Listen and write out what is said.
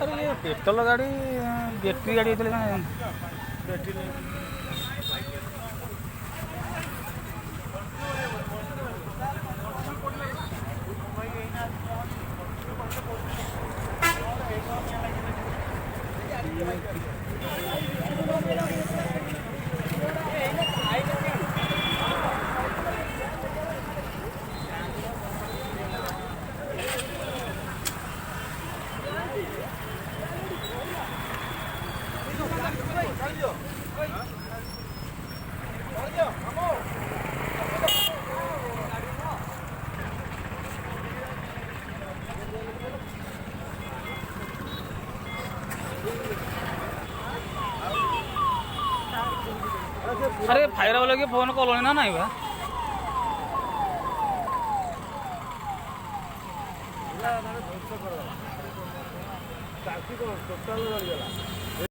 अरे ये पेट्रोल गाड़ी बैटरी गाड़ी होते अरे फायर वाले के फोन कॉल ना नहीं बा टोटल